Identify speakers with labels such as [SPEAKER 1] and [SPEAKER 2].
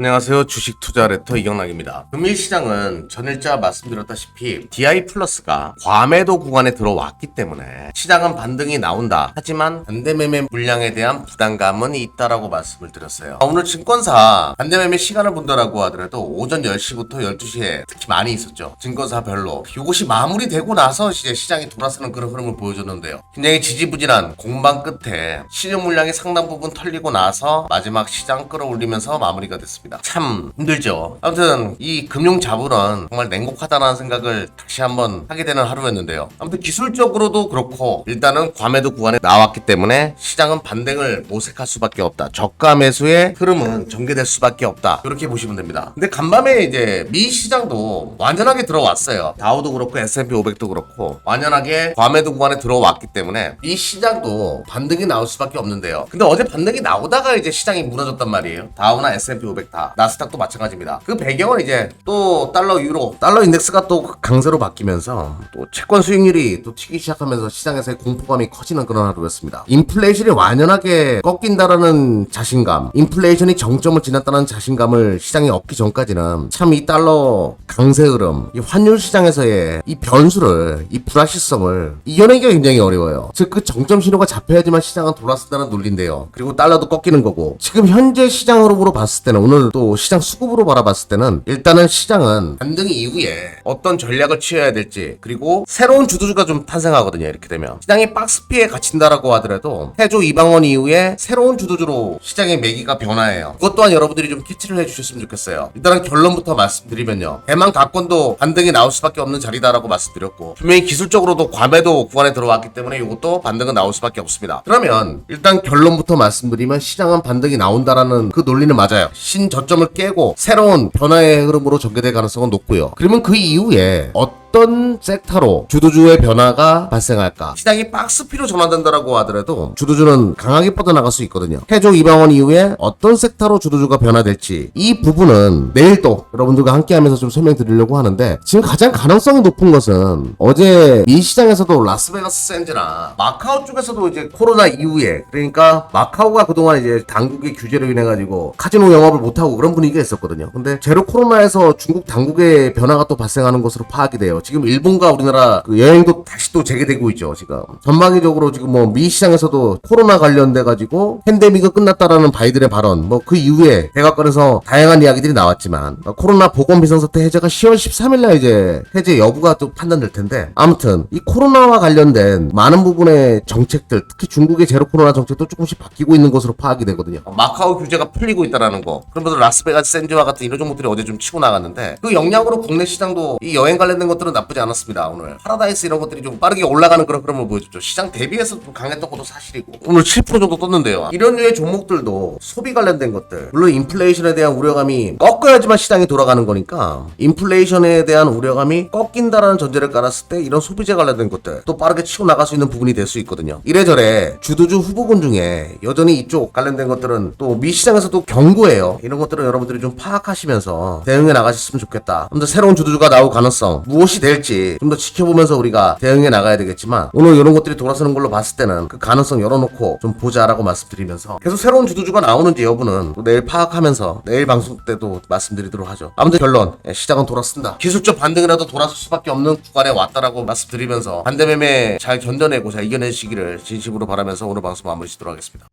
[SPEAKER 1] 안녕하세요. 주식 투자 레터 이경락입니다. 금일 시장은 전일자 말씀드렸다시피 DI 플러스가 과매도 구간에 들어왔기 때문에 시장은 반등이 나온다. 하지만 반대매매 물량에 대한 부담감은 있다라고 말씀을 드렸어요. 오늘 증권사 반대매매 시간을 본다라고 하더라도 오전 10시부터 12시에 특히 많이 있었죠. 증권사별로. 이것이 마무리되고 나서 이제 시장이 돌아서는 그런 흐름을 보여줬는데요. 굉장히 지지부진한 공방 끝에 시중 물량이 상당 부분 털리고 나서 마지막 시장 끌어올리면서 마무리가 됐습니다. 참 힘들죠. 아무튼 이 금융 자본은 정말 냉혹하다는 생각을 다시 한번 하게 되는 하루였는데요. 아무튼 기술적으로도 그렇고 일단은 과매도 구간에 나왔기 때문에 시장은 반등을 모색할 수밖에 없다. 저가 매수의 흐름은 전개될 수밖에 없다. 이렇게 보시면 됩니다. 근데 간밤에 이제 미 시장도 완전하게 들어왔어요. 다우도 그렇고 S&P 500도 그렇고 완연하게 과매도 구간에 들어왔기 때문에 이 시장도 반등이 나올 수밖에 없는데요. 근데 어제 반등이 나오다가 이제 시장이 무너졌단 말이에요. 다우나 S&P 500 다, 나스닥도 마찬가지입니다. 그 배경은 이제 또 달러 유로, 달러 인덱스가 또 강세로 바뀌면서 또 채권 수익률이 또 튀기 시작하면서 시장에서의 공포감이 커지는 그런 하루였습니다. 인플레이션이 완연하게 꺾인다라는 자신감, 인플레이션이 정점을 지났다는 자신감을 시장이 얻기 전까지는 참 이 달러 강세 흐름, 이 환율 시장에서의 이 변수를, 이 불확실성을 이겨내기가 굉장히 어려워요. 즉 그 정점 신호가 잡혀야지만 시장은 돌아선다는 논리인데요. 그리고 달러도 꺾이는 거고, 지금 현재 시장 흐름으로 봤을 때는, 오늘 또 시장 수급으로 바라봤을 때는 일단은 시장은 반등 이후에 어떤 전략을 취해야 될지, 그리고 새로운 주도주가 좀 탄생하거든요. 이렇게 되면 시장이 박스피에 갇힌다라고 하더라도 해조 이방원 이후에 새로운 주도주로 시장의 매기가 변화해요. 그것 또한 여러분들이 좀 캐치를 해주셨으면 좋겠어요. 일단은 결론부터 말씀드리면요, 대만 가권도 반등이 나올 수밖에 없는 자리다라고 말씀드렸고, 분명히 기술적으로도 과매도 구간에 들어왔기 때문에 이것도 반등은 나올 수밖에 없습니다. 그러면 일단 결론부터 말씀드리면 시장은 반등이 나온다라는 그 논리는 맞아요. 신저점을 깨고 새로운 변화의 흐름으로 전개될 가능성은 높고요. 그러면 그 이후에 어떤 섹터로 주도주의 변화가 발생할까? 시장이 박스피로 전환된다라고 하더라도 주도주는 강하게 뻗어나갈 수 있거든요. 해조 이방원 이후에 어떤 섹터로 주도주가 변화될지, 이 부분은 내일 또 여러분들과 함께하면서 좀 설명드리려고 하는데, 지금 가장 가능성이 높은 것은 어제 미 시장에서도 라스베가스 샌즈나 마카오 쪽에서도 이제 코로나 이후에, 그러니까 마카오가 그동안 이제 당국의 규제로 인해 가지고 카지노 영업을 못하고 그런 분위기가 있었거든요. 근데 제로 코로나에서 중국 당국의 변화가 또 발생하는 것으로 파악이 돼요. 지금 일본과 우리나라 그 여행도 다시 또 재개되고 있죠. 지금 전방위적으로 지금 뭐 미 시장에서도 코로나 관련돼 가지고 팬데믹이 끝났다라는 바이든의 발언, 뭐 그 이후에 대각관에서 다양한 이야기들이 나왔지만, 코로나 보건 비상사태 해제가 10월 13일날 이제 해제 여부가 또 판단될 텐데, 아무튼 이 코로나와 관련된 많은 부분의 정책들, 특히 중국의 제로 코로나 정책도 조금씩 바뀌고 있는 것으로 파악이 되거든요. 마카오 규제가 풀리고 있다라는 거, 그러면서 라스베가스 샌즈와 같은 이런 종목들이 어제 좀 치고 나갔는데, 그 영향으로 국내 시장도 이 여행 관련된 것들은 나쁘지 않았습니다. 오늘 파라다이스 이런 것들이 좀 빠르게 올라가는 그런 흐름을 보여줬죠. 시장 대비해서 좀 강했던 것도 사실이고, 오늘 7% 정도 떴는데요. 이런 류의 종목들도 소비 관련된 것들, 물론 인플레이션에 대한 우려감이 꺾어야지만 시장이 돌아가는 거니까, 인플레이션에 대한 우려감이 꺾인다라는 전제를 깔았을 때 이런 소비재 관련된 것들 또 빠르게 치고 나갈 수 있는 부분이 될 수 있거든요. 이래저래 주도주 후보군 중에 여전히 이쪽 관련된 것들은 또 미 시장에서도 경고해요. 이런 것들은 여러분들이 좀 파악하시면서 대응해 나가셨으면 좋겠다. 좀 더 새로운 주도주가 나올 가능성, 무엇이 될지 좀 더 지켜보면서 우리가 대응해 나가야 되겠지만, 오늘 이런 것들이 돌아서는 걸로 봤을 때는 그 가능성 열어놓고 좀 보자라고 말씀드리면서, 계속 새로운 주도주가 나오는지 여부는 또 내일 파악하면서 내일 방송 때도 말씀드리도록 하죠. 아무튼 결론, 시장은 돌아선다. 기술적 반등이라도 돌아설 수밖에 없는 구간에 왔다라고 말씀드리면서 반대매매 잘 견뎌내고 잘 이겨내시기를 진심으로 바라면서 오늘 방송 마무리 짓도록 하겠습니다.